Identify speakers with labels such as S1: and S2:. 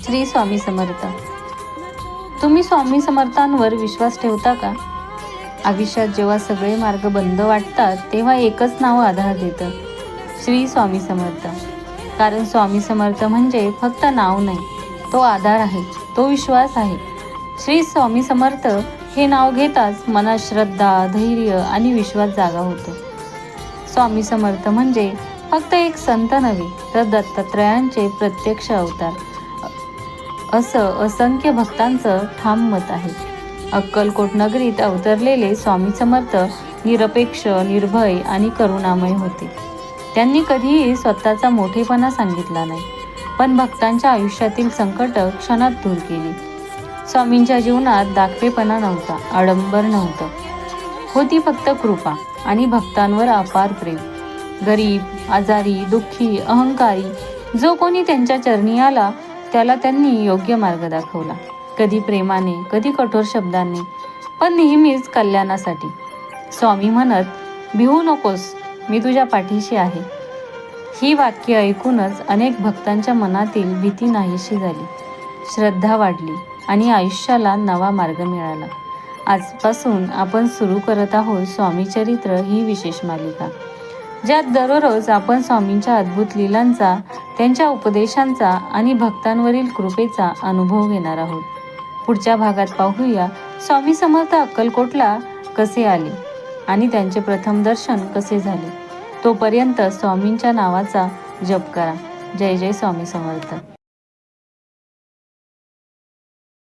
S1: श्री स्वामी समर्थ. तुम्ही स्वामी समर्थांवर विश्वास ठेवता का? आयुष्यात जेव्हा सगळे मार्ग बंद वाटतात तेव्हा एकच नाव आधार देतं, श्री स्वामी समर्थ. कारण स्वामी समर्थ म्हणजे फक्त नाव नाही, तो आधार आहे, तो विश्वास आहे. श्री स्वामी समर्थ हे नाव घेताच मनात श्रद्धा, धैर्य आणि विश्वास जागा होतो. स्वामी समर्थ म्हणजे फक्त एक संत नव्हे, तर दत्तात्रयांचे प्रत्यक्ष अवतार असं असंख्य भक्तांचं ठाम मत आहे. अक्कलकोट नगरीत अवतरलेले स्वामी समर्थ निरपेक्ष, निर्भय आणि करुणामय होते. त्यांनी कधीही स्वतःचा मोठेपणा सांगितला नाही, पण भक्तांच्या आयुष्यातील संकट क्षणात दूर केली. स्वामींच्या जीवनात दाखवेपणा नव्हता, आडंबर नव्हतं, होती फक्त कृपा आणि भक्तांवर अपार प्रेम. गरीब, आजारी, दुःखी, अहंकारी जो कोणी त्यांच्या चरणी आला त्याला त्यांनी योग्य मार्ग दाखवला. कधी प्रेमाने, कधी कठोर शब्दांनी, पण नेहमीच कल्याणासाठी. स्वामी म्हणत, भिवू नकोस, मी तुझ्या पाठीशी आहे. ही वाक्य ऐकूनच अनेक भक्तांच्या मनातील भीती नाहीशी झाली, श्रद्धा वाढली आणि आयुष्याला नवा मार्ग मिळाला. आजपासून आपण सुरू करत आहोत स्वामी चरित्र ही विशेष मालिका, ज्यात दररोज आपण स्वामींच्या अद्भुत लीलांचा, त्यांच्या उपदेशांचा आणि भक्तांवरील कृपेचा अनुभव घेणार आहोत. पुढच्या भागात पाहूया स्वामी समर्थ अक्कलकोटला कसे आले आणि त्यांचे प्रथम दर्शन कसे झाले. तोपर्यंत स्वामींच्या नावाचा जप करा. जय जय स्वामी समर्थ.